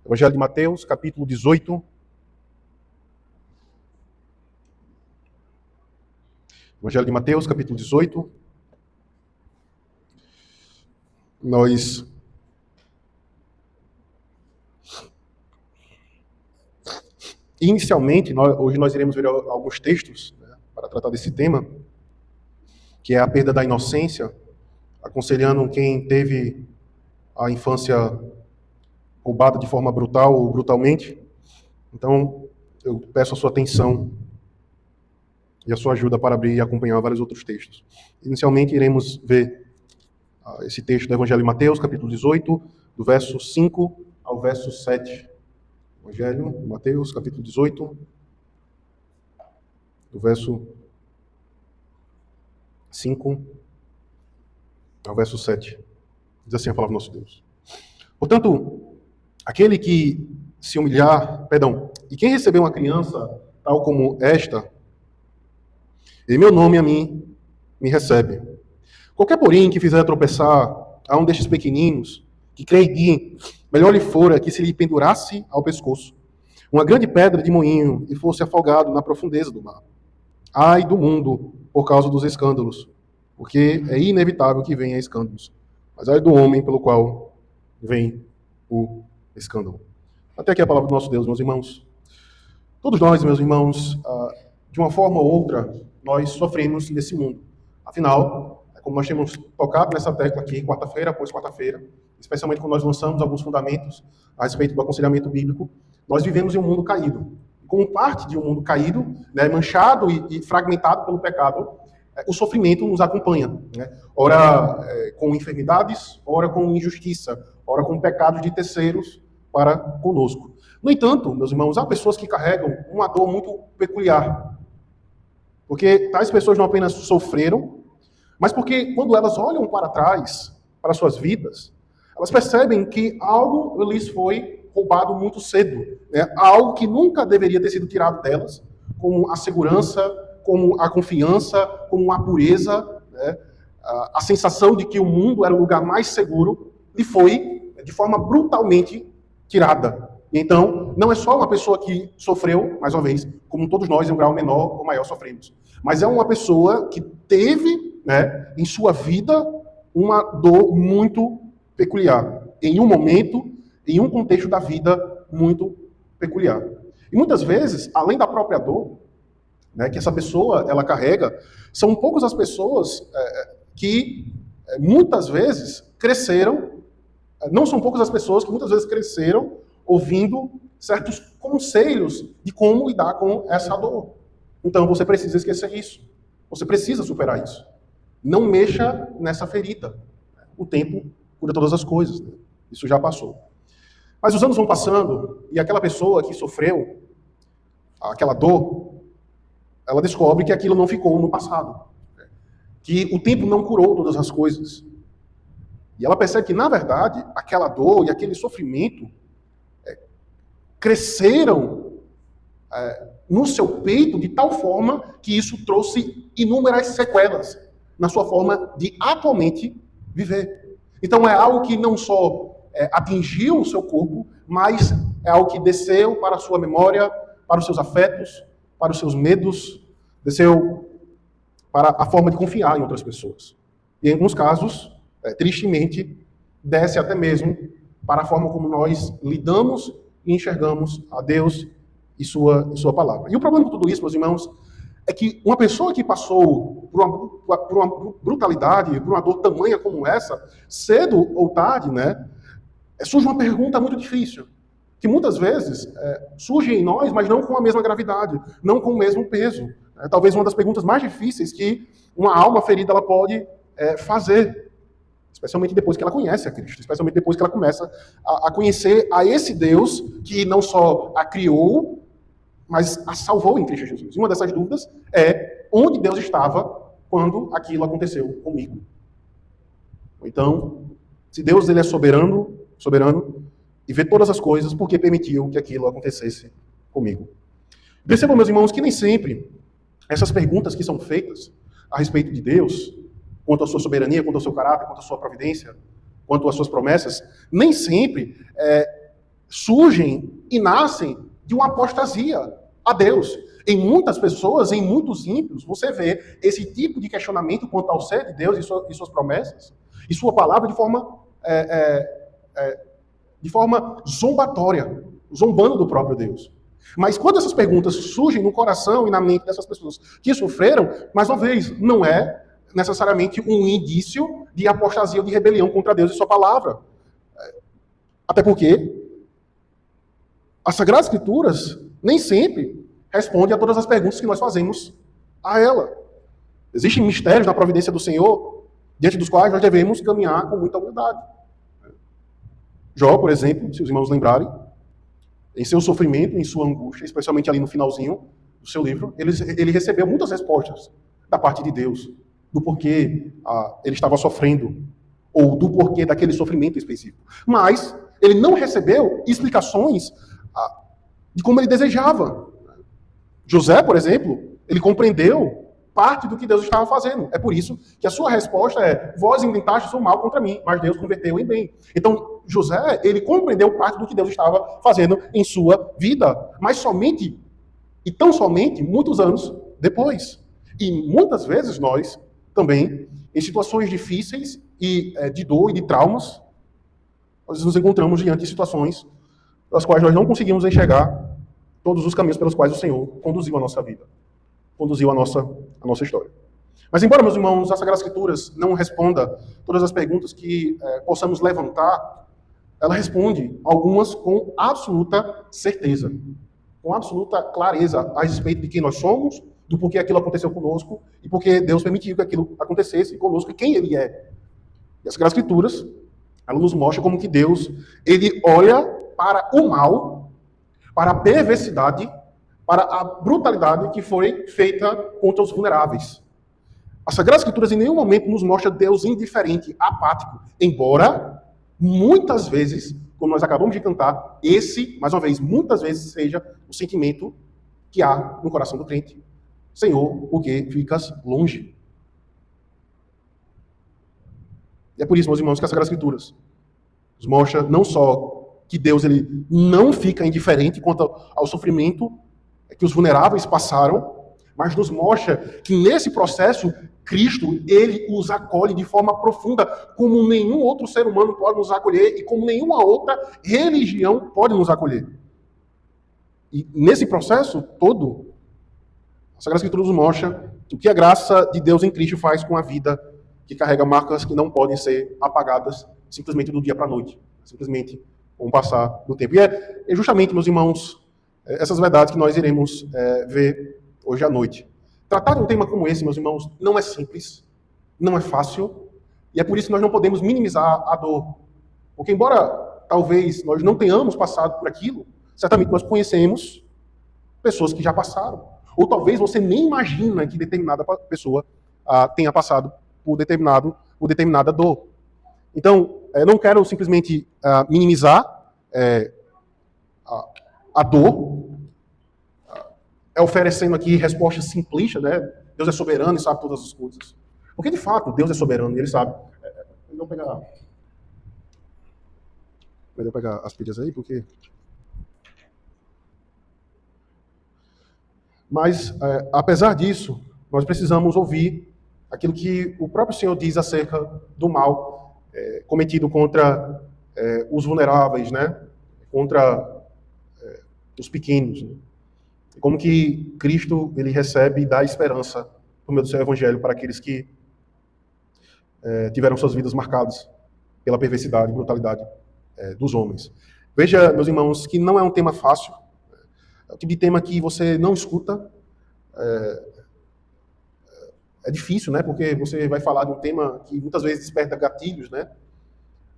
Evangelho de Mateus, capítulo 18. Evangelho de Mateus, capítulo 18. Hoje nós iremos ver alguns textos, né, para tratar desse tema, que é a perda da inocência, aconselhando quem teve a infância roubada de forma brutal ou brutalmente. Então, eu peço a sua atenção e a sua ajuda para abrir e acompanhar vários outros textos. Inicialmente, iremos ver esse texto do Evangelho de Mateus, capítulo 18, do verso 5 ao verso 7. Evangelho de Mateus, capítulo 18, do verso 5 ao verso 7. Diz assim a palavra do nosso Deus. Portanto, aquele que se humilhar, e quem receber uma criança tal como esta, em meu nome a mim me recebe. Qualquer, porém, que fizer tropeçar a um destes pequeninos, que crê em mim, melhor lhe fora que se lhe pendurasse ao pescoço uma grande pedra de moinho e fosse afogado na profundeza do mar. Ai do mundo por causa dos escândalos, porque é inevitável que venha escândalos. Mas ai do homem pelo qual vem o escândalo. Até aqui a palavra do nosso Deus, meus irmãos. Todos nós, meus irmãos, de uma forma ou outra, nós sofremos nesse mundo. Afinal, como nós temos tocado nessa tecla aqui, quarta-feira após quarta-feira, especialmente quando nós lançamos alguns fundamentos a respeito do aconselhamento bíblico, nós vivemos em um mundo caído. Como parte de um mundo caído, né, manchado e fragmentado pelo pecado, o sofrimento nos acompanha. Né? Ora com enfermidades, ora com injustiça, ora com pecados de terceiros para conosco. No entanto, meus irmãos, há pessoas que carregam uma dor muito peculiar. Porque tais pessoas não apenas sofreram, mas porque quando elas olham para trás, para suas vidas, elas percebem que algo lhes foi roubado muito cedo. Né? Algo que nunca deveria ter sido tirado delas, como a segurança, como a confiança, como a pureza, né? A sensação de que o mundo era o lugar mais seguro, lhe foi, de forma brutalmente, tirada. Então, não é só uma pessoa que sofreu, mais uma vez, como todos nós, em um grau menor ou maior, sofremos. Mas é uma pessoa que teve, né, em sua vida, uma dor muito peculiar. Em um momento, em um contexto da vida muito peculiar. E muitas vezes, além da própria dor, né, que essa pessoa ela carrega, são poucas as pessoas que muitas vezes cresceram, não são poucas as pessoas que muitas vezes cresceram ouvindo certos conselhos de como lidar com essa dor. Então você precisa esquecer isso. Você precisa superar isso. Não mexa nessa ferida. O tempo cura todas as coisas. Né? Isso já passou. Mas os anos vão passando e aquela pessoa que sofreu aquela dor, ela descobre que aquilo não ficou no passado. Que o tempo não curou todas as coisas. E ela percebe que, na verdade, aquela dor e aquele sofrimento cresceram no seu peito de tal forma que isso trouxe inúmeras sequelas na sua forma de atualmente viver. Então é algo que não só atingiu o seu corpo, mas é algo que desceu para a sua memória, para os seus afetos, para os seus medos, desceu para a forma de confiar em outras pessoas. E em alguns casos, tristemente, desce até mesmo para a forma como nós lidamos e enxergamos a Deus e sua palavra. E o problema com tudo isso, meus irmãos, é que uma pessoa que passou por uma brutalidade, por uma dor tamanha como essa, cedo ou tarde, né, surge uma pergunta muito difícil, que muitas vezes surge em nós, mas não com a mesma gravidade, não com o mesmo peso. Talvez uma das perguntas mais difíceis que uma alma ferida ela pode fazer, especialmente depois que ela conhece a Cristo, especialmente depois que ela começa a conhecer a esse Deus que não só a criou, mas a salvou em Cristo Jesus. E uma dessas dúvidas é onde Deus estava quando aquilo aconteceu comigo. Então, se Deus ele é soberano e vê todas as coisas, por que permitiu que aquilo acontecesse comigo? Percebam, meus irmãos, que nem sempre essas perguntas que são feitas a respeito de Deus, quanto à sua soberania, quanto ao seu caráter, quanto à sua providência, quanto às suas promessas, nem sempre surgem e nascem de uma apostasia a Deus. Em muitas pessoas, em muitos ímpios, você vê esse tipo de questionamento quanto ao ser de Deus e suas promessas, e sua palavra de forma zombatória, zombando do próprio Deus. Mas quando essas perguntas surgem no coração e na mente dessas pessoas que sofreram, mais uma vez, não é necessariamente um indício de apostasia ou de rebelião contra Deus e sua palavra. Até porque as Sagradas Escrituras nem sempre respondem a todas as perguntas que nós fazemos a ela. Existem mistérios na providência do Senhor, diante dos quais nós devemos caminhar com muita humildade. Jó, por exemplo, se os irmãos lembrarem, em seu sofrimento, em sua angústia, especialmente ali no finalzinho do seu livro, ele recebeu muitas respostas da parte de Deus, do porquê ele estava sofrendo, ou do porquê daquele sofrimento específico. Mas ele não recebeu explicações de como ele desejava. José, por exemplo, ele compreendeu parte do que Deus estava fazendo. É por isso que a sua resposta é: vós intentastes o mal contra mim, mas Deus converteu em bem. Então, José, ele compreendeu parte do que Deus estava fazendo em sua vida, mas somente, e tão somente, muitos anos depois. E muitas vezes nós, também, em situações difíceis e de dor e de traumas, nós nos encontramos diante de situações das quais nós não conseguimos enxergar todos os caminhos pelos quais o Senhor conduziu a nossa vida, conduziu a nossa história. Mas embora, meus irmãos, as Sagradas Escrituras não responda todas as perguntas que possamos levantar, ela responde algumas com absoluta certeza, com absoluta clareza a respeito de quem nós somos, do porquê aquilo aconteceu conosco e porque Deus permitiu que aquilo acontecesse conosco e quem Ele é. E as Sagradas Escrituras, ela nos mostra como que Deus, Ele olha para o mal, para a perversidade, para a brutalidade que foi feita contra os vulneráveis. As Sagradas Escrituras em nenhum momento nos mostra Deus indiferente, apático, embora muitas vezes, como nós acabamos de cantar, esse, mais uma vez, muitas vezes seja o sentimento que há no coração do crente. Senhor, por que ficas longe? E é por isso, meus irmãos, que as Sagradas Escrituras nos mostra não só que Deus ele não fica indiferente quanto ao sofrimento que os vulneráveis passaram, mas nos mostra que nesse processo, Cristo, ele os acolhe de forma profunda, como nenhum outro ser humano pode nos acolher e como nenhuma outra religião pode nos acolher. E nesse processo todo, a Sagrada Escritura nos mostra o que a graça de Deus em Cristo faz com a vida que carrega marcas que não podem ser apagadas simplesmente do dia para a noite, simplesmente com o passar do tempo. E é justamente, meus irmãos, essas verdades que nós iremos ver hoje à noite. Tratar de um tema como esse, meus irmãos, não é simples, não é fácil, e é por isso que nós não podemos minimizar a dor. Porque embora talvez nós não tenhamos passado por aquilo, certamente nós conhecemos pessoas que já passaram. Ou talvez você nem imagina que determinada pessoa tenha passado por determinada dor. Então, eu não quero simplesmente minimizar a dor, oferecendo aqui respostas simplistas, né? Deus é soberano e sabe todas as coisas. Porque, de fato, Deus é soberano e Ele sabe. Melhor pegar as pilhas aí, porque... Mas, apesar disso, nós precisamos ouvir aquilo que o próprio Senhor diz acerca do mal cometido contra os vulneráveis, né? Contra os pequenos. Né? Como que Cristo ele recebe e dá esperança por meio do seu evangelho para aqueles que tiveram suas vidas marcadas pela perversidade e brutalidade dos homens. Veja, meus irmãos, que não é um tema fácil. É o tipo de tema que você não escuta. É difícil, né? Porque você vai falar de um tema que muitas vezes desperta gatilhos, né?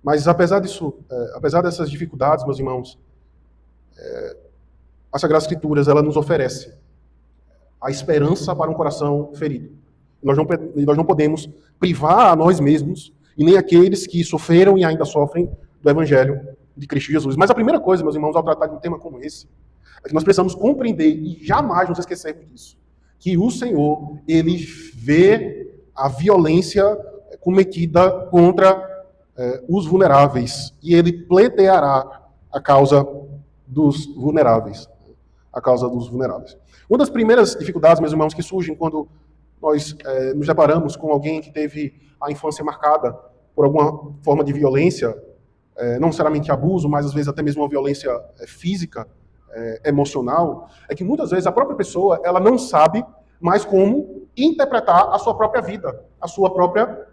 Mas apesar disso, apesar dessas dificuldades, meus irmãos, as Sagradas Escrituras ela nos oferece a esperança para um coração ferido. Nós não podemos privar a nós mesmos e nem aqueles que sofreram e ainda sofrem do Evangelho de Cristo Jesus. Mas a primeira coisa, meus irmãos, ao tratar de um tema como esse, é que nós precisamos compreender e jamais nos esquecermos disso, que o Senhor, Ele vê a violência cometida contra os vulneráveis e Ele pleiteará a causa dos vulneráveis. A causa dos vulneráveis. Uma das primeiras dificuldades, meus irmãos, que surgem quando nós nos deparamos com alguém que teve a infância marcada por alguma forma de violência, não necessariamente abuso, mas às vezes até mesmo uma violência física, emocional, é que muitas vezes a própria pessoa ela não sabe mais como interpretar a sua própria vida, a sua própria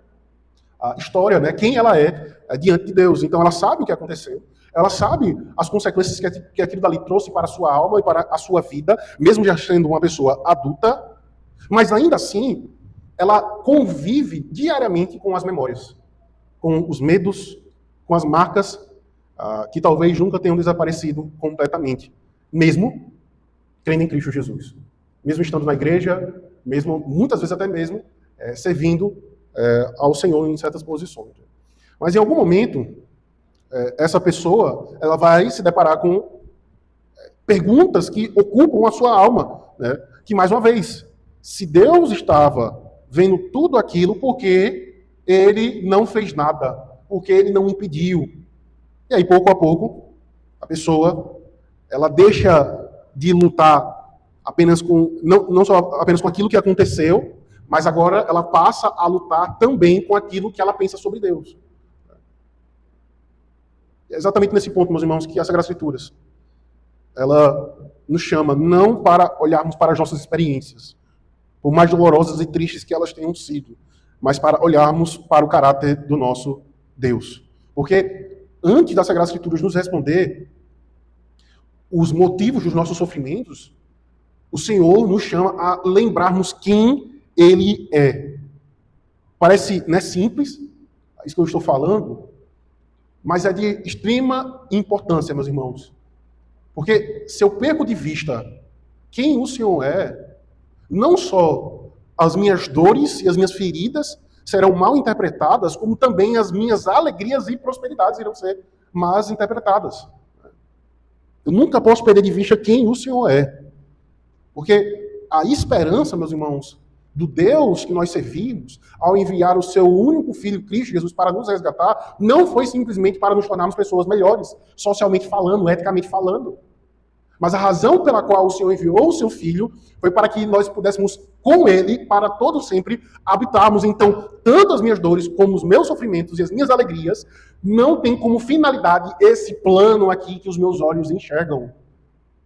história, né? Quem ela é diante de Deus. Então ela sabe o que aconteceu, ela sabe as consequências que aquilo dali trouxe para a sua alma e para a sua vida, mesmo já sendo uma pessoa adulta, mas ainda assim ela convive diariamente com as memórias, com os medos, com as marcas que talvez nunca tenham desaparecido completamente, mesmo crendo em Cristo Jesus. Mesmo estando na igreja, mesmo muitas vezes até mesmo servindo ao Senhor em certas posições. Mas em algum momento, essa pessoa ela vai se deparar com perguntas que ocupam a sua alma, né? Que, mais uma vez, se Deus estava vendo tudo aquilo, por que Ele não fez nada? Por que Ele não impediu? E aí, pouco a pouco, a pessoa ela deixa de lutar apenas com não só apenas com aquilo que aconteceu, mas agora ela passa a lutar também com aquilo que ela pensa sobre Deus. É exatamente nesse ponto, meus irmãos, que as Sagradas Escrituras ela nos chama não para olharmos para as nossas experiências, por mais dolorosas e tristes que elas tenham sido, mas para olharmos para o caráter do nosso Deus. Porque antes das Sagradas Escrituras nos responder os motivos dos nossos sofrimentos, o Senhor nos chama a lembrarmos quem Ele é. Parece, não é simples, isso que eu estou falando, mas é de extrema importância, meus irmãos. Porque se eu perco de vista quem o Senhor é, não só as minhas dores e as minhas feridas serão mal interpretadas, como também as minhas alegrias e prosperidades irão ser mal interpretadas. Eu nunca posso perder de vista quem o Senhor é. Porque a esperança, meus irmãos, do Deus que nós servimos, ao enviar o seu único Filho, Cristo Jesus, para nos resgatar, não foi simplesmente para nos tornarmos pessoas melhores, socialmente falando, eticamente falando. Mas a razão pela qual o Senhor enviou o seu Filho foi para que nós pudéssemos, com Ele, para todo sempre, habitarmos. Então, tanto as minhas dores, como os meus sofrimentos e as minhas alegrias, não tem como finalidade esse plano aqui que os meus olhos enxergam.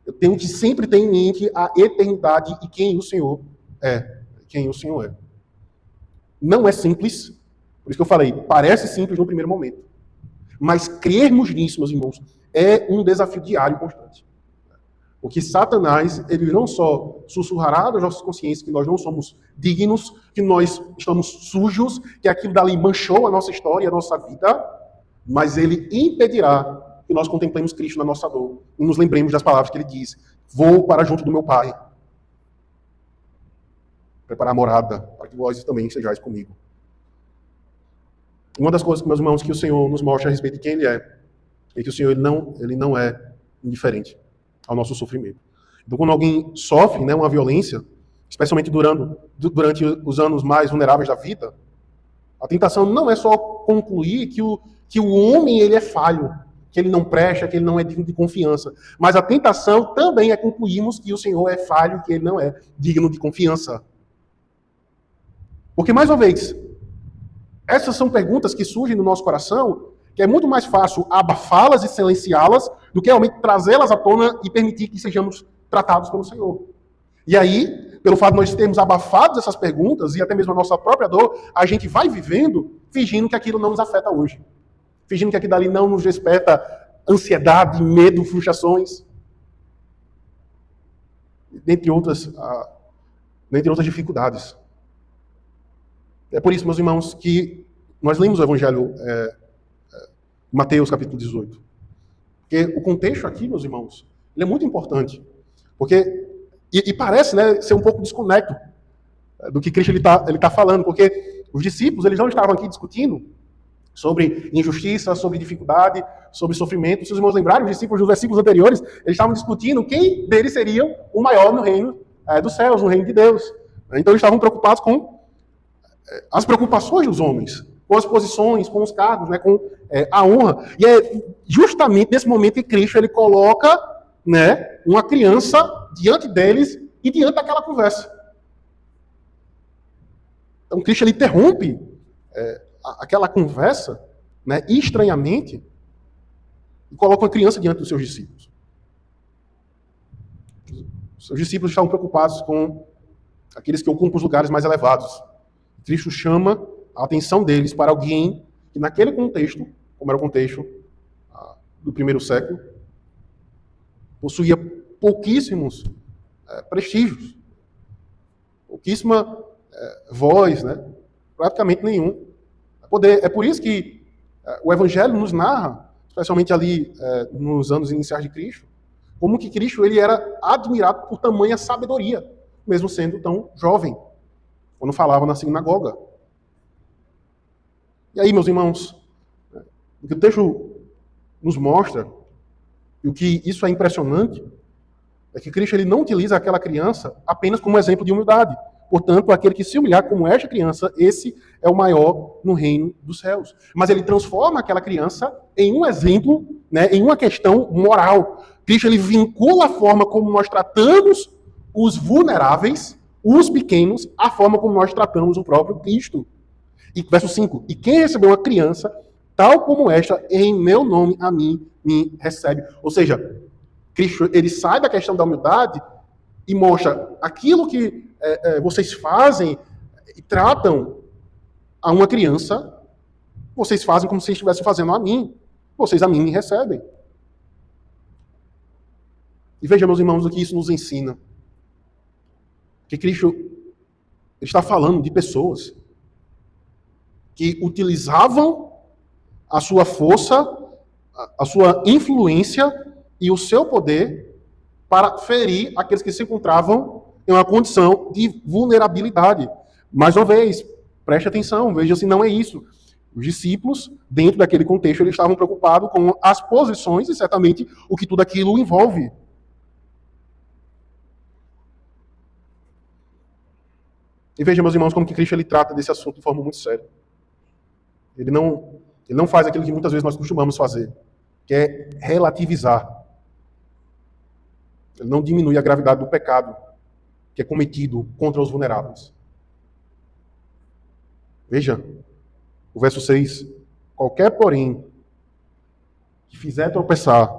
Eu tenho que sempre ter em mente a eternidade e quem o Senhor é. Quem o Senhor é. Não é simples, por isso que eu falei, parece simples no primeiro momento. Mas crermos nisso, meus irmãos, é um desafio diário e constante. Porque Satanás, ele não só sussurrará nas nossas consciências que nós não somos dignos, que nós estamos sujos, que aquilo dali manchou a nossa história e a nossa vida, mas ele impedirá que nós contemplemos Cristo na nossa dor e nos lembremos das palavras que ele diz: vou para junto do meu Pai, preparar morada, para que vós também sejais comigo. Uma das coisas, meus irmãos, que o Senhor nos mostra a respeito de quem Ele é que o Senhor ele não é indiferente ao nosso sofrimento. Então, quando alguém sofre, né, uma violência, especialmente durante os anos mais vulneráveis da vida, a tentação não é só concluir que o homem ele é falho, que ele não presta, que ele não é digno de confiança. Mas a tentação também é concluirmos que o Senhor é falho, que ele não é digno de confiança. Porque, mais uma vez, essas são perguntas que surgem no nosso coração, que é muito mais fácil abafá-las e silenciá-las do que realmente trazê-las à tona e permitir que sejamos tratados pelo Senhor. E aí, pelo fato de nós termos abafado essas perguntas e até mesmo a nossa própria dor, a gente vai vivendo fingindo que aquilo não nos afeta hoje. Fingindo que aquilo ali não nos desperta ansiedade, medo, frustrações. Dentre outras dificuldades. É por isso, meus irmãos, que nós lemos o Evangelho Mateus, capítulo 18. Porque o contexto aqui, meus irmãos, ele é muito importante. Porque, e parece, né, ser um pouco desconecto do que Cristo ele tá falando. Porque os discípulos eles não estavam aqui discutindo sobre injustiça, sobre dificuldade, sobre sofrimento. Se os irmãos lembrarem, os discípulos dos versículos anteriores, eles estavam discutindo quem deles seria o maior no reino dos céus, no reino de Deus. Então eles estavam preocupados com as preocupações dos homens, com as posições, com os cargos, né, com a honra. E é justamente nesse momento que Cristo ele coloca, né, uma criança diante deles e diante daquela conversa. Então Cristo ele interrompe aquela conversa, né, estranhamente, e coloca uma criança diante dos seus discípulos. Os seus discípulos estavam preocupados com aqueles que ocupam os lugares mais elevados. Cristo chama a atenção deles para alguém que naquele contexto, como era o contexto do primeiro século, possuía pouquíssimos prestígios, pouquíssima voz, né? Praticamente nenhum. É por isso que o Evangelho nos narra, especialmente ali nos anos iniciais de Cristo, como que Cristo ele era admirado por tamanha sabedoria, mesmo sendo tão jovem, quando falava na sinagoga. E aí, meus irmãos, o que o texto nos mostra, e o que isso é impressionante, é que Cristo ele não utiliza aquela criança apenas como exemplo de humildade. Portanto, aquele que se humilhar como esta criança, esse é o maior no reino dos céus. Mas ele transforma aquela criança em um exemplo, né, em uma questão moral. Cristo ele vincula a forma como nós tratamos os vulneráveis, os pequenos, à forma como nós tratamos o próprio Cristo. E verso 5, e quem recebeu uma criança, tal como esta, em meu nome, a mim, me recebe. Ou seja, Cristo ele sai da questão da humildade e mostra aquilo que vocês fazem e tratam a uma criança, vocês fazem como se estivessem fazendo a mim. Vocês a mim me recebem. E veja, meus irmãos, o que isso nos ensina. Que Cristo está falando de pessoas que utilizavam a sua força, a sua influência e o seu poder para ferir aqueles que se encontravam em uma condição de vulnerabilidade. Mais uma vez, preste atenção, veja se não é isso. Os discípulos, dentro daquele contexto, eles estavam preocupados com as posições e certamente o que tudo aquilo envolve. E veja, meus irmãos, como que Cristo ele trata desse assunto de forma muito séria. Ele não faz aquilo que muitas vezes nós costumamos fazer, que é relativizar. Ele não diminui a gravidade do pecado que é cometido contra os vulneráveis. Veja, o verso 6. Qualquer, porém, que fizer tropeçar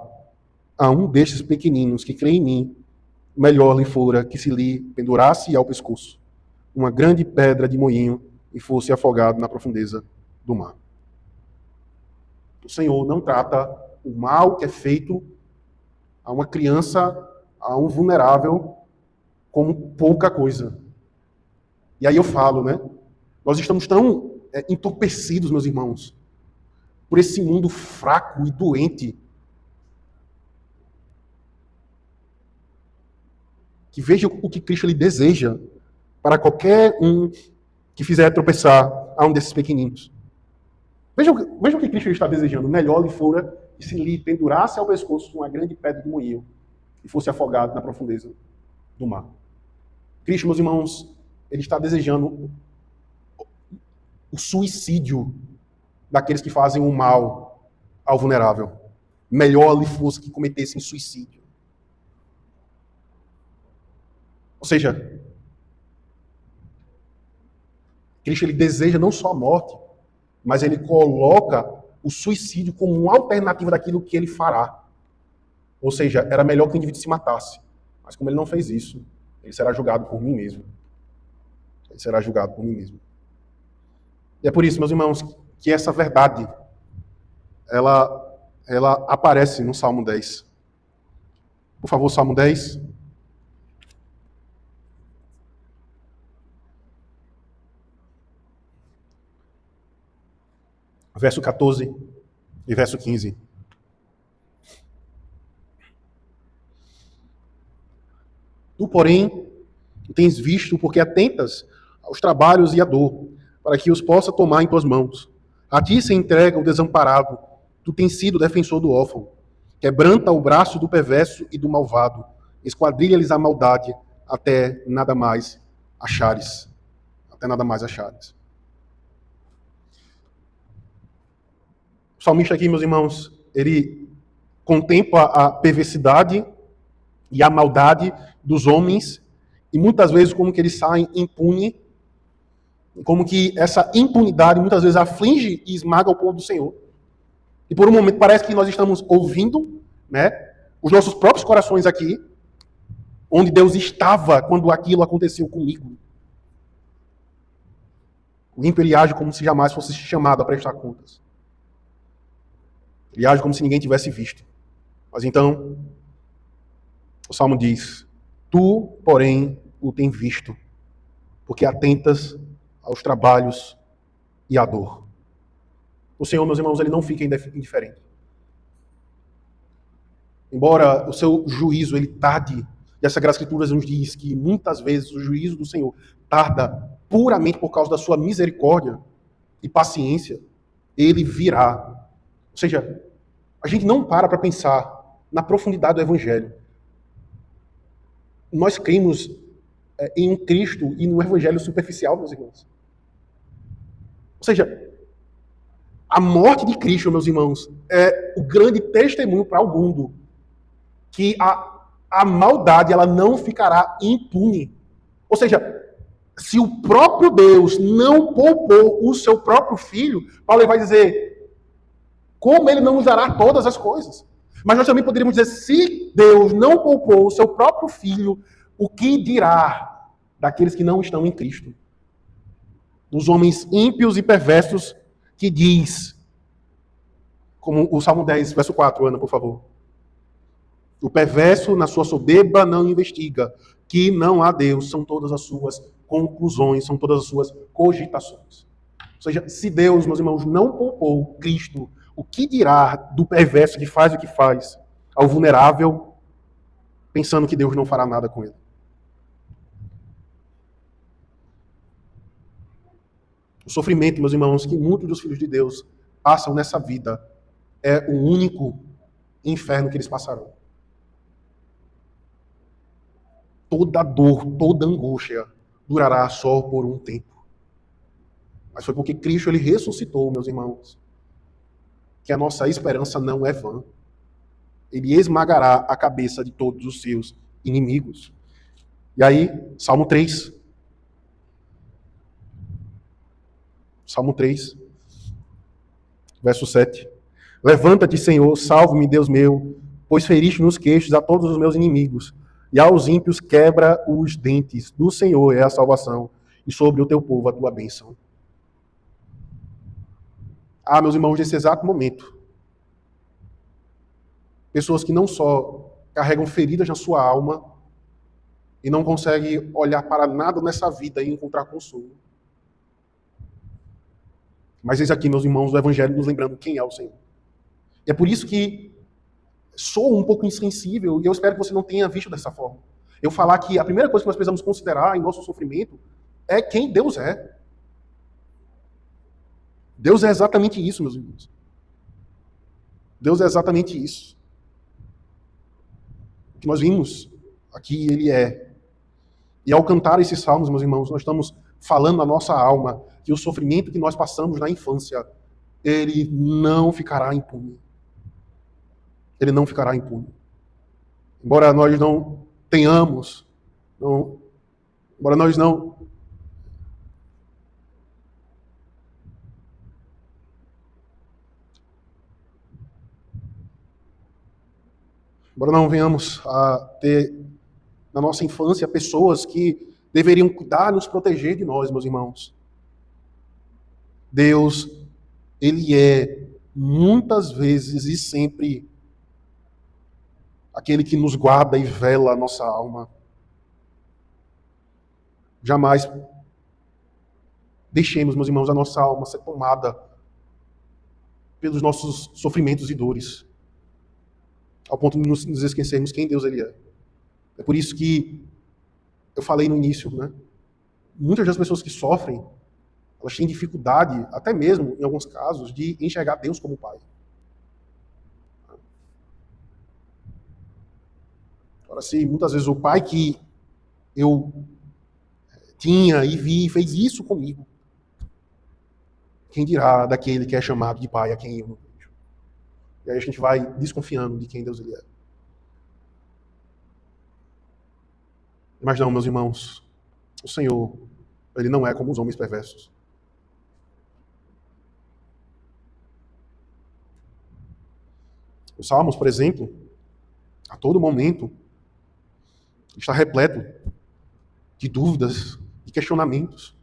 a um destes pequeninos que crê em mim, melhor lhe fora que se lhe pendurasse ao pescoço uma grande pedra de moinho e fosse afogado na profundeza do mar. O Senhor não trata o mal que é feito a uma criança, a um vulnerável, como pouca coisa. E aí eu falo, né? Nós estamos tão entorpecidos, meus irmãos, por esse mundo fraco e doente, que veja o que Cristo lhe deseja para qualquer um que fizer tropeçar a um desses pequeninos. Veja o que Cristo está desejando. Melhor lhe fora que se lhe pendurasse ao pescoço uma grande pedra de moinho e fosse afogado na profundeza do mar. Cristo, meus irmãos, ele está desejando o suicídio daqueles que fazem o mal ao vulnerável. Melhor lhe fosse que cometessem suicídio. Ou seja, Cristo ele deseja não só a morte, mas ele coloca o suicídio como uma alternativa daquilo que ele fará. Ou seja, era melhor que o indivíduo se matasse. Mas como ele não fez isso, ele será julgado por mim mesmo. Ele será julgado por mim mesmo. E é por isso, meus irmãos, que essa verdade, ela aparece no Salmo 10. Por favor, Salmo 10. Verso 14 e verso 15. Tu, porém, tens visto porque atentas aos trabalhos e à dor, para que os possa tomar em tuas mãos. A ti se entrega o desamparado, tu tens sido defensor do órfão. Quebranta o braço do perverso e do malvado, esquadrilha-lhes a maldade, até nada mais achares. Até nada mais achares. O salmista aqui, meus irmãos, ele contempla a perversidade e a maldade dos homens, e muitas vezes como que eles saem impunes, como que essa impunidade muitas vezes aflige e esmaga o povo do Senhor. E por um momento parece que nós estamos ouvindo, né, os nossos próprios corações aqui, onde Deus estava quando aquilo aconteceu comigo. O ímpio, ele age como se jamais fosse chamado a prestar contas. Ele age como se ninguém tivesse visto. Mas então, o Salmo diz: tu, porém, o tem visto, porque atentas aos trabalhos e à dor. O Senhor, meus irmãos, ele não fica indiferente. Embora o seu juízo, ele tarde, e essa Sagrada Escritura nos diz que muitas vezes o juízo do Senhor tarda puramente por causa da sua misericórdia e paciência, ele virá. Ou seja, a gente não para pensar na profundidade do Evangelho. Nós cremos em um Cristo e no Evangelho superficial, meus irmãos. Ou seja, a morte de Cristo, meus irmãos, é o grande testemunho para o mundo que a maldade ela não ficará impune. Ou seja, se o próprio Deus não poupou o seu próprio filho, Paulo vai dizer, como ele não nos dará todas as coisas? Mas nós também poderíamos dizer, se Deus não poupou o seu próprio filho, o que dirá daqueles que não estão em Cristo? Dos homens ímpios e perversos que diz, como o Salmo 10, verso 4, Ana, por favor. O perverso, na sua soberba, não investiga, que não há Deus, são todas as suas conclusões, são todas as suas cogitações. Ou seja, se Deus, meus irmãos, não poupou Cristo, o que dirá do perverso que faz o que faz, ao vulnerável, pensando que Deus não fará nada com ele? O sofrimento, meus irmãos, que muitos dos filhos de Deus passam nessa vida é o único inferno que eles passarão. Toda dor, toda angústia durará só por um tempo. Mas foi porque Cristo ele ressuscitou, meus irmãos, que a nossa esperança não é vã. Ele esmagará a cabeça de todos os seus inimigos. E aí, Salmo 3. Salmo 3, verso 7. Levanta-te, Senhor, salve-me, Deus meu, pois feriste nos queixos a todos os meus inimigos, e aos ímpios quebra os dentes. Do Senhor é a salvação, e sobre o teu povo a tua bênção. Ah, meus irmãos, nesse exato momento, pessoas que não só carregam feridas na sua alma e não conseguem olhar para nada nessa vida e encontrar consolo. Mas eis aqui, meus irmãos, o Evangelho nos lembrando quem é o Senhor. E é por isso que sou um pouco insensível, e eu espero que você não tenha visto dessa forma. Eu falar que a primeira coisa que nós precisamos considerar em nosso sofrimento é quem Deus é. Deus é exatamente isso, meus irmãos. Deus é exatamente isso. O que nós vimos aqui, Ele é. E ao cantar esses salmos, meus irmãos, nós estamos falando à nossa alma que o sofrimento que nós passamos na infância, ele não ficará impune. Ele não ficará impune. Embora nós não tenhamos, embora nós não venhamos a ter na nossa infância pessoas que deveriam cuidar, nos proteger de nós, meus irmãos. Deus, Ele é muitas vezes e sempre aquele que nos guarda e vela a nossa alma. Jamais deixemos, meus irmãos, a nossa alma ser tomada pelos nossos sofrimentos e dores, ao ponto de nos esquecermos quem Deus Ele é. É por isso que eu falei no início, né? Muitas das pessoas que sofrem, elas têm dificuldade, até mesmo, em alguns casos, de enxergar Deus como Pai. Agora, se muitas vezes o pai que eu tinha e vi fez isso comigo, quem dirá daquele que é chamado de Pai a quem eu não vejo? E aí a gente vai desconfiando de quem Deus ele é. Mas não, meus irmãos, o Senhor, ele não é como os homens perversos. Os Salmos, por exemplo, a todo momento, está repleto de dúvidas, de questionamentos.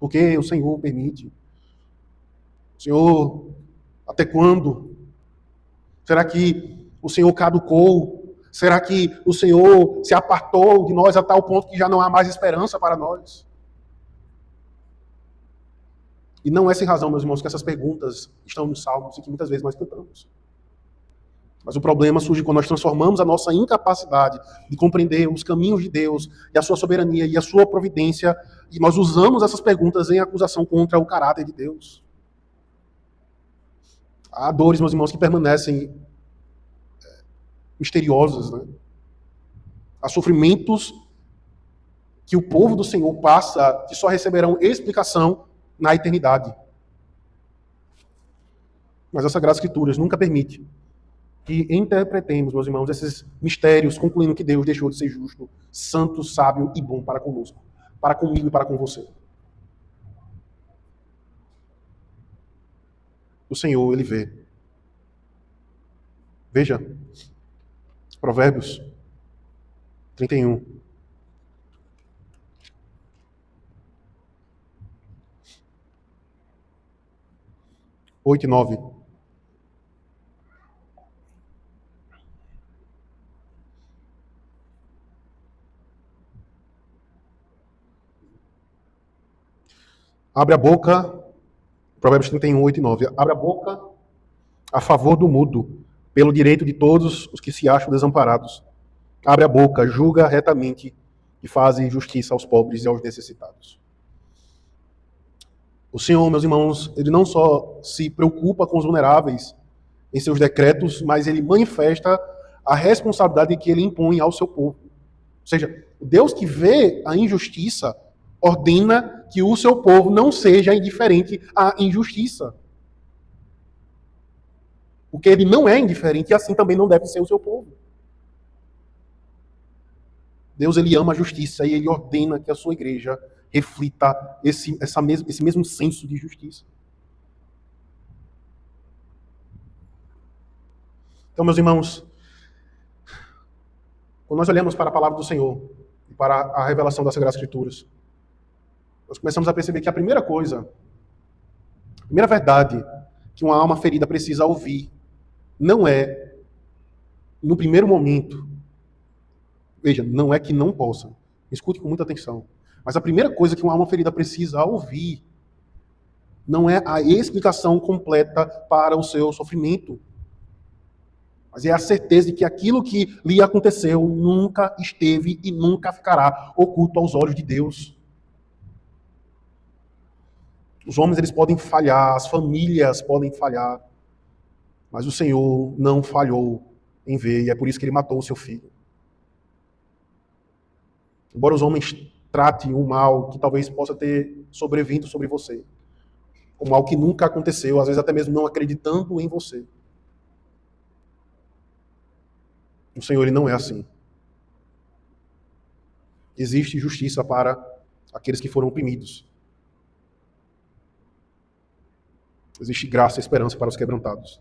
Por que o Senhor permite? Senhor, até quando? Será que o Senhor caducou? Será que o Senhor se apartou de nós a tal ponto que já não há mais esperança para nós? E não é sem razão, meus irmãos, que essas perguntas estão nos Salmos e que muitas vezes nós cantamos. Mas o problema surge quando nós transformamos a nossa incapacidade de compreender os caminhos de Deus e a sua soberania e a sua providência, e nós usamos essas perguntas em acusação contra o caráter de Deus. Há dores, meus irmãos, que permanecem misteriosas, né? Há sofrimentos que o povo do Senhor passa que só receberão explicação na eternidade. Mas as Sagradas Escrituras nunca permite que interpretemos, meus irmãos, esses mistérios, concluindo que Deus deixou de ser justo, santo, sábio e bom para conosco, para comigo e para com você. O Senhor, Ele vê. Veja, Provérbios 31. Oito e 9. Abre a boca, Provérbios 31, 8 e 9. Abre a boca a favor do mudo, pelo direito de todos os que se acham desamparados. Abre a boca, julga retamente e faz justiça aos pobres e aos necessitados. O Senhor, meus irmãos, Ele não só se preocupa com os vulneráveis em seus decretos, mas Ele manifesta a responsabilidade que Ele impõe ao seu povo. Ou seja, o Deus que vê a injustiça ordena que o seu povo não seja indiferente à injustiça. Porque Ele não é indiferente e assim também não deve ser o seu povo. Deus, Ele ama a justiça e Ele ordena que a sua igreja reflita esse mesmo senso de justiça. Então, meus irmãos, quando nós olhamos para a palavra do Senhor e para a revelação das Sagradas Escrituras, nós começamos a perceber que a primeira coisa, a primeira verdade que uma alma ferida precisa ouvir, não é, no primeiro momento, veja, não é que não possa, escute com muita atenção, mas a primeira coisa que uma alma ferida precisa ouvir não é a explicação completa para o seu sofrimento, mas é a certeza de que aquilo que lhe aconteceu nunca esteve e nunca ficará oculto aos olhos de Deus. Os homens, eles podem falhar, as famílias podem falhar, mas o Senhor não falhou em ver, e é por isso que Ele matou o seu filho. Embora os homens tratem o mal que talvez possa ter sobrevindo sobre você, o mal que nunca aconteceu, às vezes até mesmo não acreditando em você, o Senhor, Ele não é assim. Existe justiça para aqueles que foram oprimidos. Existe graça e esperança para os quebrantados.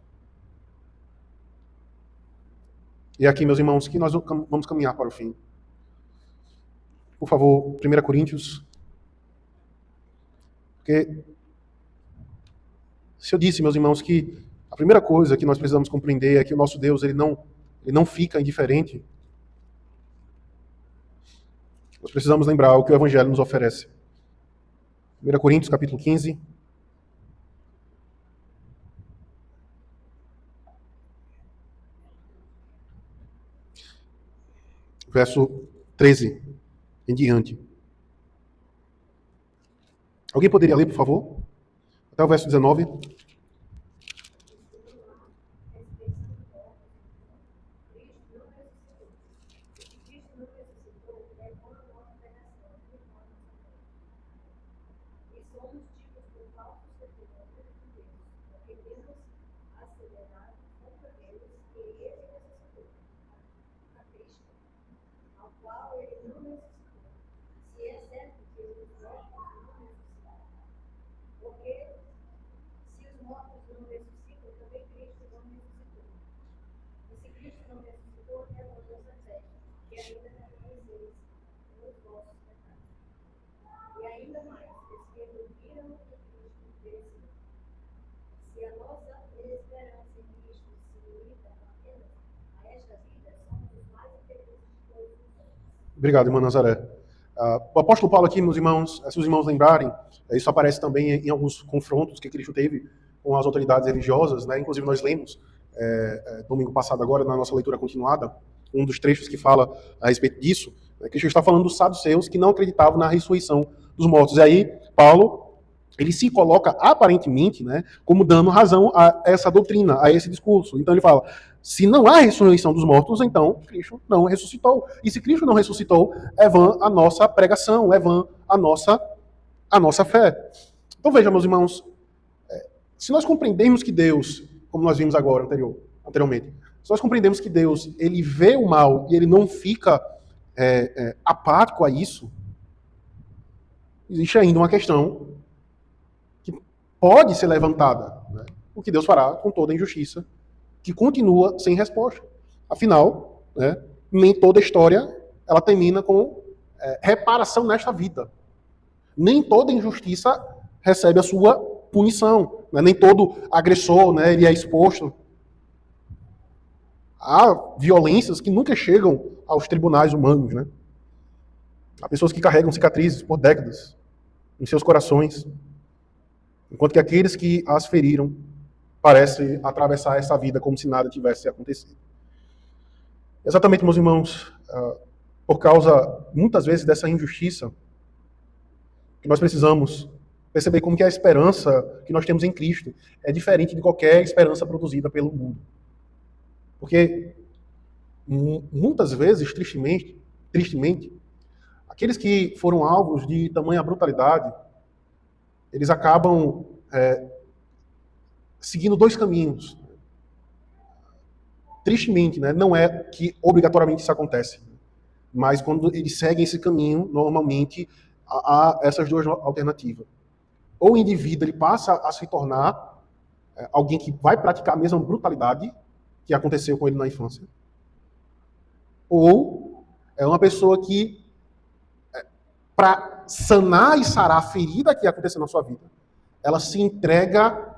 E é aqui, meus irmãos, que nós vamos caminhar para o fim. Por favor, 1 Coríntios. Porque se eu disse, meus irmãos, que a primeira coisa que nós precisamos compreender é que o nosso Deus, ele não fica indiferente. Nós precisamos lembrar o que o Evangelho nos oferece. 1 Coríntios, capítulo 15. Verso 13 em diante. Alguém poderia ler, por favor? Até o verso 19. Obrigado, irmã Nazaré. O apóstolo Paulo aqui, meus irmãos, se os irmãos lembrarem, isso aparece também em alguns confrontos que Cristo teve com as autoridades religiosas, né? Inclusive nós lemos domingo passado agora, na nossa leitura continuada, um dos trechos que fala a respeito disso, né? Cristo está falando dos saduceus que não acreditavam na ressurreição dos mortos. E aí, Paulo, ele se coloca aparentemente, né, como dando razão a essa doutrina, a esse discurso. Então ele fala, se não há ressurreição dos mortos, então Cristo não ressuscitou. E se Cristo não ressuscitou, é vã a nossa pregação, é vã a nossa fé. Então veja, meus irmãos, se nós compreendermos que Deus, como nós vimos agora, anteriormente, se nós compreendemos que Deus, ele vê o mal e ele não fica apático a isso, existe ainda uma questão que pode ser levantada, né? O que Deus fará com toda a injustiça que continua sem resposta. Afinal, né, nem toda história ela termina com reparação nesta vida. Nem toda injustiça recebe a sua punição. Né? Nem todo agressor, né, ele é exposto. Há violências que nunca chegam aos tribunais humanos. Né? Há pessoas que carregam cicatrizes por décadas em seus corações, enquanto que aqueles que as feriram parecem atravessar essa vida como se nada tivesse acontecido. Exatamente, meus irmãos, por causa, muitas vezes, dessa injustiça, que nós precisamos perceber como que a esperança que nós temos em Cristo é diferente de qualquer esperança produzida pelo mundo. Porque, muitas vezes, tristemente, aqueles que foram alvos de tamanha brutalidade, eles acabam seguindo dois caminhos. Tristemente, né? Não é que obrigatoriamente isso acontece, mas quando eles seguem esse caminho, normalmente há essas duas alternativas. Ou o indivíduo ele passa a se tornar alguém que vai praticar a mesma brutalidade que aconteceu com ele na infância, ou é uma pessoa que, para sanar e sarar a ferida que aconteceu na sua vida, ela se entrega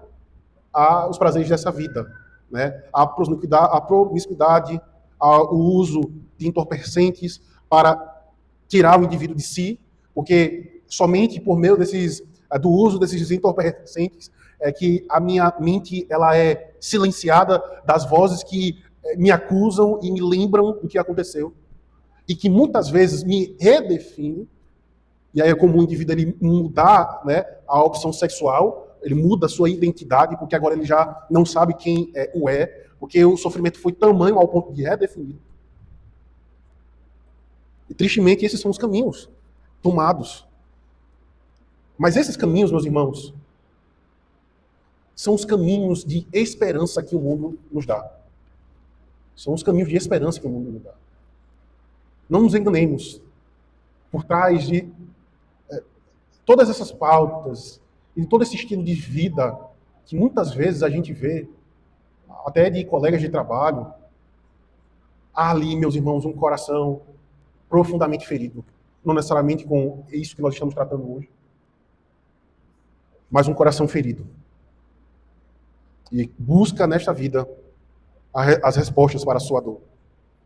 aos prazeres dessa vida, né? A promiscuidade, ao uso de entorpecentes para tirar o indivíduo de si, porque somente por meio do uso desses entorpecentes é que a minha mente ela é silenciada das vozes que me acusam e me lembram do que aconteceu, e que muitas vezes me redefinem. E aí é comum o indivíduo ele mudar, né, a opção sexual, ele muda a sua identidade, porque agora ele já não sabe quem porque o sofrimento foi tamanho ao ponto de redefinir. E tristemente esses são os caminhos tomados. Mas esses caminhos, meus irmãos, são os caminhos de esperança que o mundo nos dá. São os caminhos de esperança que o mundo nos dá. Não nos enganemos. Por trás de todas essas pautas e todo esse estilo de vida que muitas vezes a gente vê, até de colegas de trabalho, há ali, meus irmãos, um coração profundamente ferido. Não necessariamente com isso que nós estamos tratando hoje, mas um coração ferido. E busca nesta vida as respostas para a sua dor.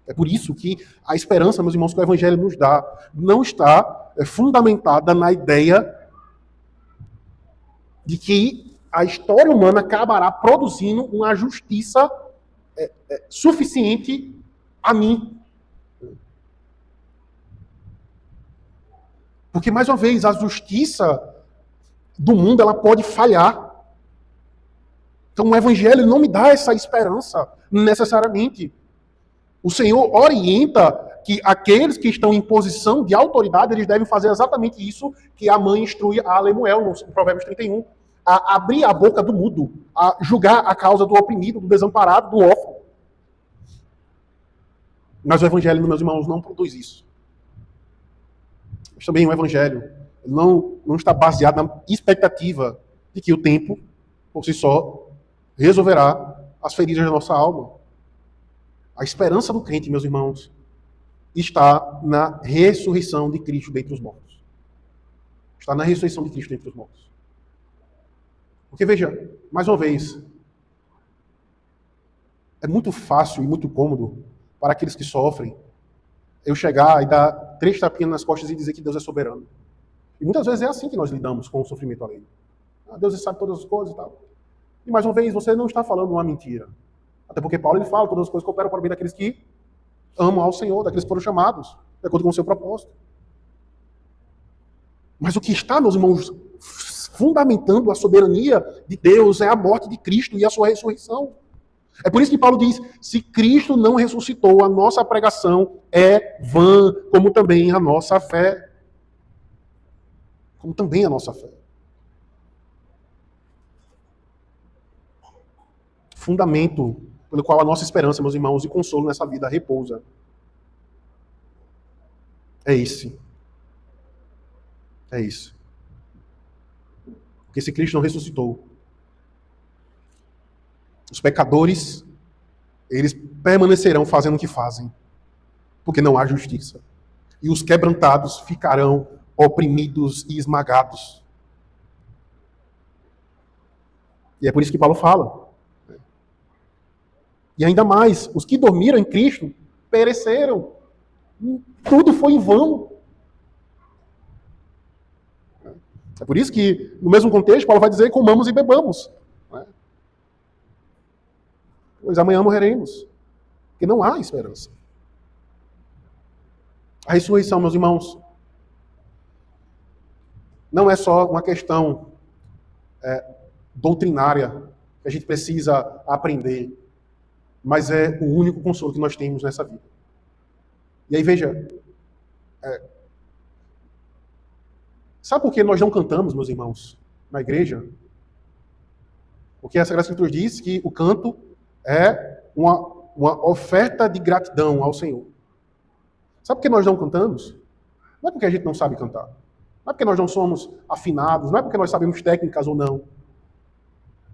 É por isso que a esperança, meus irmãos, que o Evangelho nos dá, não está fundamentada na ideia de que a história humana acabará produzindo uma justiça suficiente a mim. Porque, mais uma vez, a justiça do mundo ela pode falhar. Então, o Evangelho não me dá essa esperança, necessariamente. O Senhor orienta que aqueles que estão em posição de autoridade, eles devem fazer exatamente isso que a mãe instrui a Lemuel, no Provérbios 31, a abrir a boca do mudo, a julgar a causa do oprimido, do desamparado, do órfão. Mas o Evangelho, meus irmãos, não produz isso. Mas também o Evangelho não está baseado na expectativa de que o tempo, por si só, resolverá as feridas da nossa alma. A esperança do crente, meus irmãos, está na ressurreição de Cristo dentre os mortos. Está na ressurreição de Cristo dentre os mortos. Porque, veja, mais uma vez, é muito fácil e muito cômodo para aqueles que sofrem eu chegar e dar 3 tapinhas nas costas e dizer que Deus é soberano. E muitas vezes é assim que nós lidamos com o sofrimento alheio. Deus sabe todas as coisas e tal. E mais uma vez, você não está falando uma mentira. Até porque Paulo ele fala todas as coisas cooperam para o bem daqueles que amam ao Senhor, daqueles que foram chamados, de acordo com o seu propósito. Mas o que está, meus irmãos, fundamentando a soberania de Deus é a morte de Cristo e a sua ressurreição. É por isso que Paulo diz, se Cristo não ressuscitou, a nossa pregação é vã, como também a nossa fé. Como também a nossa fé. Fundamento pelo qual a nossa esperança, meus irmãos, e consolo nessa vida repousa. É esse. É isso. Porque se Cristo não ressuscitou, os pecadores, eles permanecerão fazendo o que fazem, porque não há justiça. E os quebrantados ficarão oprimidos e esmagados. E é por isso que Paulo fala. E ainda mais, os que dormiram em Cristo pereceram. Tudo foi em vão. É por isso que, no mesmo contexto, Paulo vai dizer, comamos e bebamos. Pois amanhã morreremos. Porque não há esperança. A ressurreição, meus irmãos, não é só uma questão doutrinária que a gente precisa aprender, mas é o único consolo que nós temos nessa vida. E aí, veja, sabe por que nós não cantamos, meus irmãos, na igreja? Porque a Sagrada Escritura diz que o canto é uma oferta de gratidão ao Senhor. Sabe por que nós não cantamos? Não é porque a gente não sabe cantar. Não é porque nós não somos afinados, não é porque nós sabemos técnicas ou não.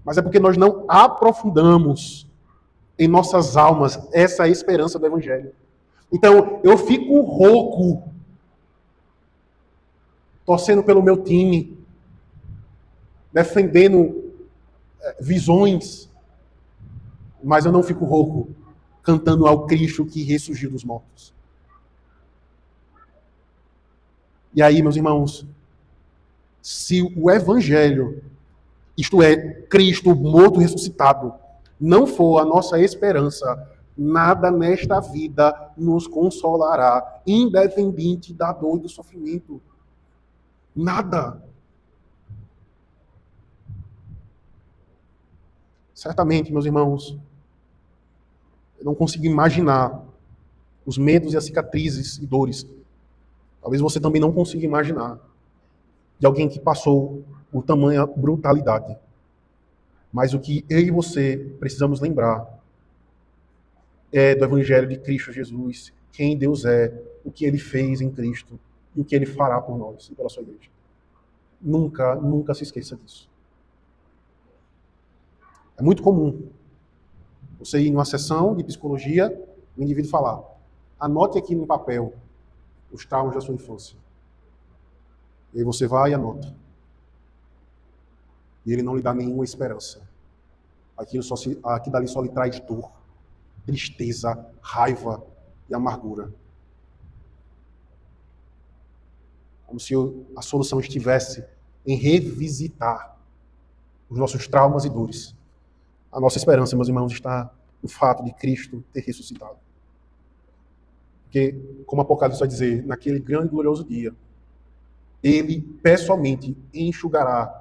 Mas é porque nós não aprofundamos em nossas almas essa esperança do Evangelho. Então, eu fico rouco, torcendo pelo meu time, defendendo visões, mas eu não fico rouco, cantando ao Cristo que ressurgiu dos mortos. E aí, meus irmãos, se o Evangelho, isto é, Cristo morto e ressuscitado, não for a nossa esperança, nada nesta vida nos consolará, independente da dor e do sofrimento. Nada. Certamente, meus irmãos, eu não consigo imaginar os medos e as cicatrizes e dores. Talvez você também não consiga imaginar de alguém que passou por tamanha brutalidade. Mas o que eu e você precisamos lembrar é do Evangelho de Cristo Jesus, quem Deus é, o que Ele fez em Cristo e o que Ele fará por nós e pela sua igreja. Nunca, nunca se esqueça disso. É muito comum você ir numa sessão de psicologia, o indivíduo falar, anote aqui no papel os traumas da sua infância. E aí você vai e anota. E ele não lhe dá nenhuma esperança. Aquilo dali só lhe traz dor, tristeza, raiva e amargura. Como se a solução estivesse em revisitar os nossos traumas e dores. A nossa esperança, meus irmãos, está no fato de Cristo ter ressuscitado. Porque, como Apocalipse vai dizer, naquele grande e glorioso dia, Ele pessoalmente enxugará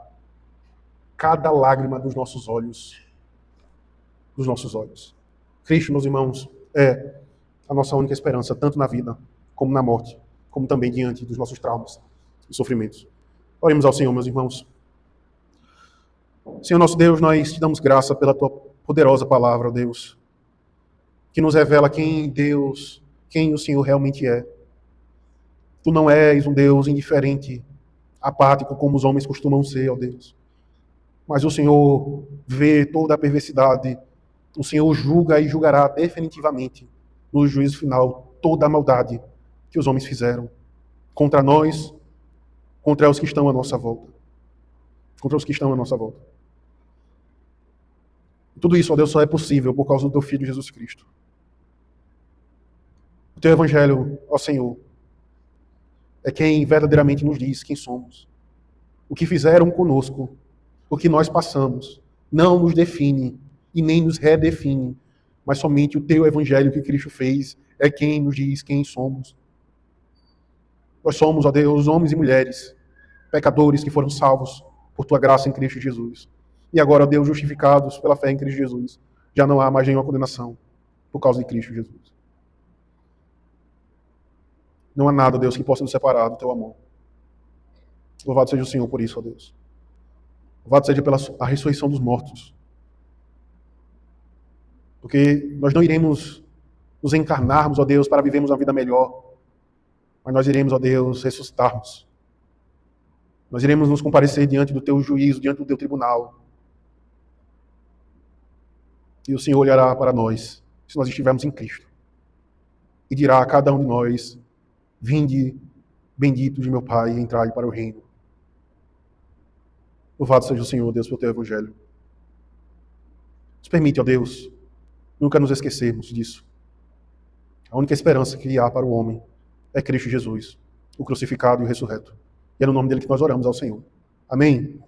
cada lágrima dos nossos olhos. Dos nossos olhos. Cristo, meus irmãos, é a nossa única esperança, tanto na vida como na morte, como também diante dos nossos traumas e sofrimentos. Oremos ao Senhor, meus irmãos. Senhor nosso Deus, nós te damos graça pela tua poderosa palavra, ó Deus, que nos revela quem o Senhor realmente é. Tu não és um Deus indiferente, apático, como os homens costumam ser, ó Deus. Mas o Senhor vê toda a perversidade, o Senhor julga e julgará definitivamente, no juízo final, toda a maldade que os homens fizeram contra nós, contra os que estão à nossa volta. Contra os que estão à nossa volta. Tudo isso, ó Deus, só é possível por causa do Teu Filho Jesus Cristo. O Teu Evangelho, ó Senhor, é quem verdadeiramente nos diz quem somos. O que fizeram conosco, o que nós passamos, não nos define e nem nos redefine, mas somente o Teu Evangelho que Cristo fez é quem nos diz quem somos. Nós somos, ó Deus, homens e mulheres, pecadores que foram salvos por Tua graça em Cristo Jesus. E agora, ó Deus, justificados pela fé em Cristo Jesus, já não há mais nenhuma condenação por causa de Cristo Jesus. Não há nada, Deus, que possa nos separar do Teu amor. Louvado seja o Senhor por isso, ó Deus. Louvado seja pela a ressurreição dos mortos. Porque nós não iremos nos encarnarmos, ó Deus, para vivermos uma vida melhor. Mas nós iremos, ó Deus, ressuscitarmos. Nós iremos nos comparecer diante do Teu juízo, diante do Teu tribunal. E o Senhor olhará para nós, se nós estivermos em Cristo. E dirá a cada um de nós: vinde, bendito de meu Pai, e entrai para o reino. Louvado seja o Senhor, Deus, pelo Teu Evangelho. Nos permite, ó Deus, nunca nos esquecermos disso. A única esperança que há para o homem é Cristo Jesus, o crucificado e o ressurreto. E é no nome dele que nós oramos ao Senhor. Amém?